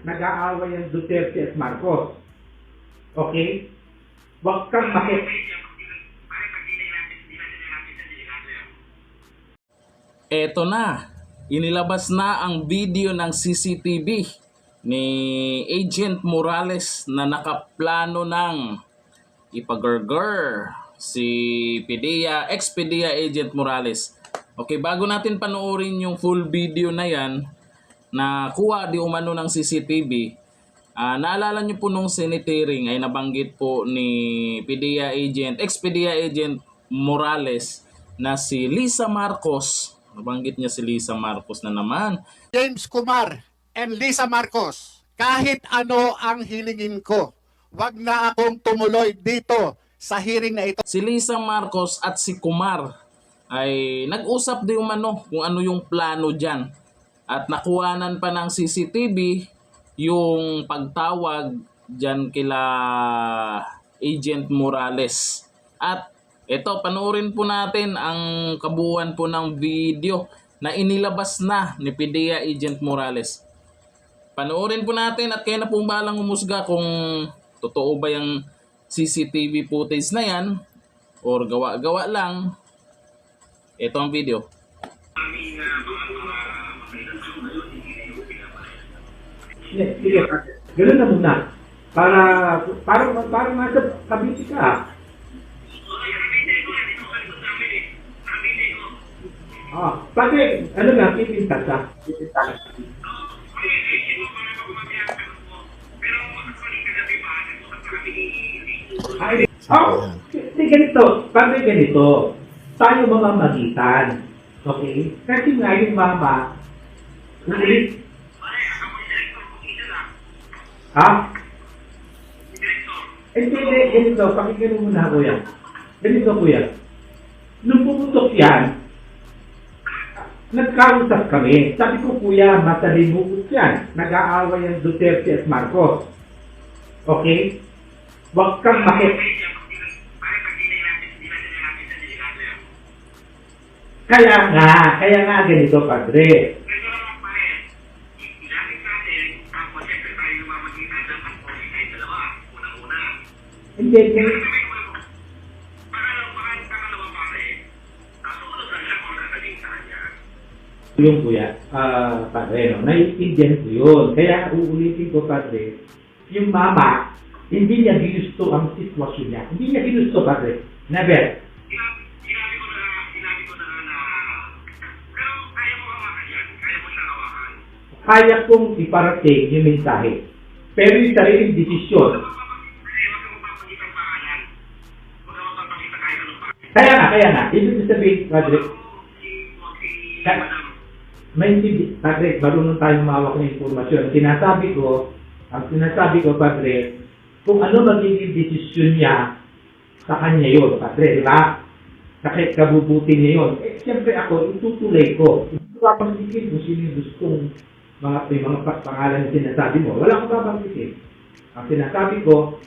nag-aaway ang Duterte at Marcos. Okay? Huwag kang makit. Eto na, inilabas na ang video ng CCTV ni Agent Morales na nakaplano ng ipagurgur si ex-PDEA Agent Morales. Okay, bago natin panoorin yung full video na yan, na kuha di umano ng CCTV, naalala nyo po nung Senate hearing ay nabanggit po ni ex-PDEA Agent Morales na si Lisa Marcos. Nabanggit niya si Lisa Marcos na naman. James Kumar and Lisa Marcos, kahit ano ang hilingin ko, wag na akong tumuloy dito sa hearing na ito. Si Lisa Marcos at si Kumar ay nag-usap di umano kung ano yung plano dyan. At nakuhanan pa ng CCTV yung pagtawag dyan kila Agent Morales. At ito, panoorin po natin ang kabuuan po ng video na inilabas na ni PDEA Agent Morales. Panoorin po natin at kayo na pong bahalang humusga kung totoo ba yung CCTV footage na yan or gawa-gawa lang. Ito ang video. Sige, gano'n na muna. Para nasa kabisi ka. Pati, ano nga, pipintas ha? Pipintas. Ganito, pati ganito, tayo mga magitan, okay? Kasi nga yung mama, ulit. Hindi, ganito, pakinggan mo muna kuya. Ganito kuya, nung pumutok yan, nagkausap kami. Sabi ko, kuya, matalimugot yan. Nag-aaway ang Duterte at Marcos. Okay? Huwag kang makit. Kaya nga ganito, padre. Hindi. Yung kuya, padre, no? Naiintindihan ko yun. Kaya uulitin ko, padre, yung mama, hindi niya ginusto ang sitwasyon niya. Hindi niya ginusto, padre. Never. Sinabi ko na pero kaya mo hawakan yan. Kaya mo siya hawakan. Kaya kong iparating yung mensahe. Pero yung sariling desisyon. Kaya nga. Ibig sabihin, padre, may hindi, padre, marunong tayong mawak ng informasyon. Ang sinasabi ko, padre, kung ano magiging desisyon niya, sa kanya yun, padre, di ba? Sakit kabubuti niya yun. Siyempre ako, itutuloy ko. Hindi ko papanggitin kung sino yung gustong mga pangalan na sinasabi mo. Wala akong papanggitin. Ang sinasabi ko,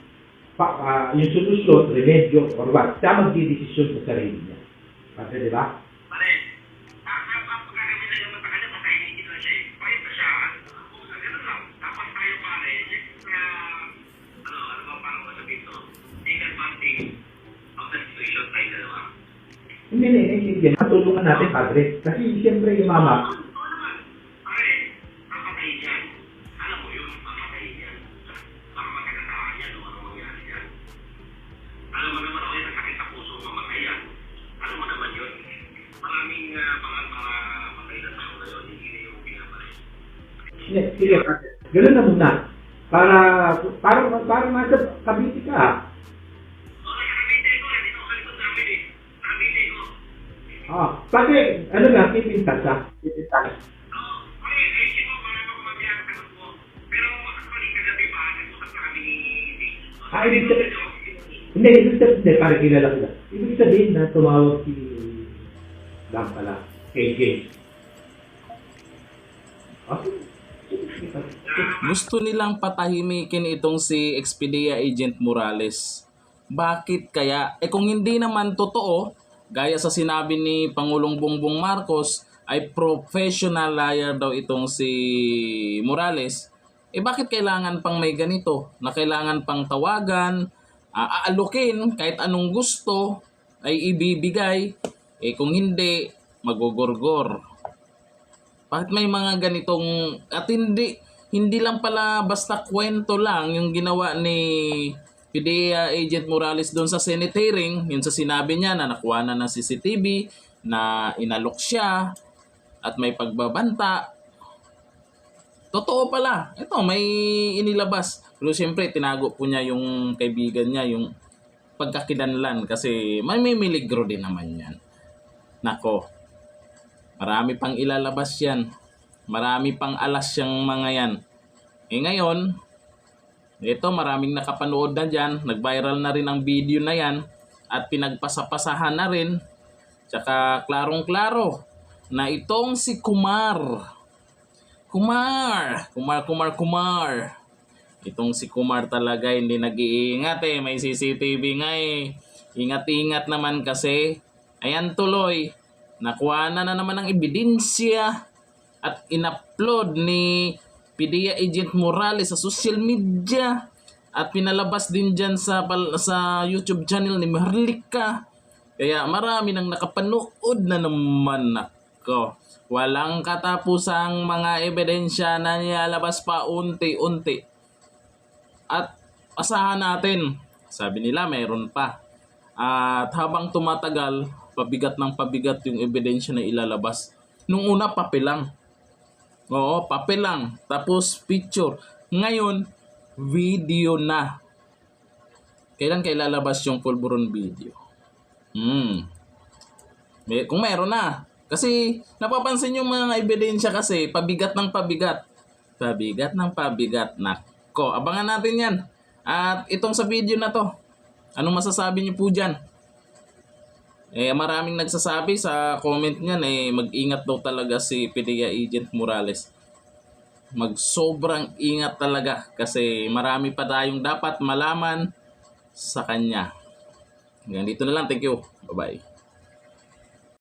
yung solusyon, remedyo, or what, siya magdidesisyon sa sarili niya. Padre, di ba? Hindi. Matulungan natin, padre. Kasi siyempre yung mama. Sige, padre. Gano'n na muna. Para nasa kabisi ka. Pati, ano nga, pipintas ha? Pipintas. Ibig sabihin, para kilala ko lang. Ibig sabihin na tumawag si lang pala, KJ. Gusto nilang patahimikin itong si ex-PDEA Agent Morales. Bakit kaya? Kung hindi naman totoo, gaya sa sinabi ni Pangulong Bongbong Marcos, ay professional liar daw itong si Morales. bakit kailangan pang may ganito? Na kailangan pang tawagan, aalukin, kahit anong gusto ay ibibigay. Kung hindi, magugurgor. Bakit may mga ganitong, at hindi lang pala basta kwento lang yung ginawa ni PDEA Agent Morales doon sa Senate hearing, yun sa sinabi niya na nakuha na ng CCTV, na inalok siya, at may pagbabanta. Totoo pala. Ito, may inilabas. Pero siyempre, tinago po niya yung kaibigan niya, yung pagkakidanlan. Kasi may miligro din naman yan. Nako, marami pang ilalabas yan. Marami pang alas yung mga yan. Ngayon, ito, maraming nakapanood na dyan. Nag-viral na rin ang video na yan. At pinagpasapasahan na rin. Tsaka klarong-klaro na itong si Kumar. Itong si Kumar talaga hindi nag-iingat May CCTV nga Ingat-ingat naman kasi. Ayan tuloy. Nakuha na naman ng ebidensya at in-upload ni PDEA Agent Morales sa social media. At pinalabas din dyan sa YouTube channel ni Maharlika. Kaya marami nang nakapanood na naman ako. Walang katapusang mga ebidensya na nilalabas pa unti-unti. At asahan natin, sabi nila mayroon pa. At habang tumatagal, pabigat ng pabigat yung ebidensya na ilalabas. Nung una, papel lang. Oo, papel lang. Tapos picture. Ngayon, video na. Kailan lalabas yung pulburon video? Kung mayroon na. Kasi napapansin yung mga ebidensya kasi pabigat ng pabigat. Pabigat ng pabigat. Nako, abangan natin yan. At itong sa video na to, anong masasabi niyo po dyan? Maraming nagsasabi sa comment niyan mag-ingat daw talaga si PDEA Agent Morales. Sobrang ingat talaga kasi marami pa tayong dapat malaman sa kanya. Hanggang dito na lang. Thank you. Bye-bye.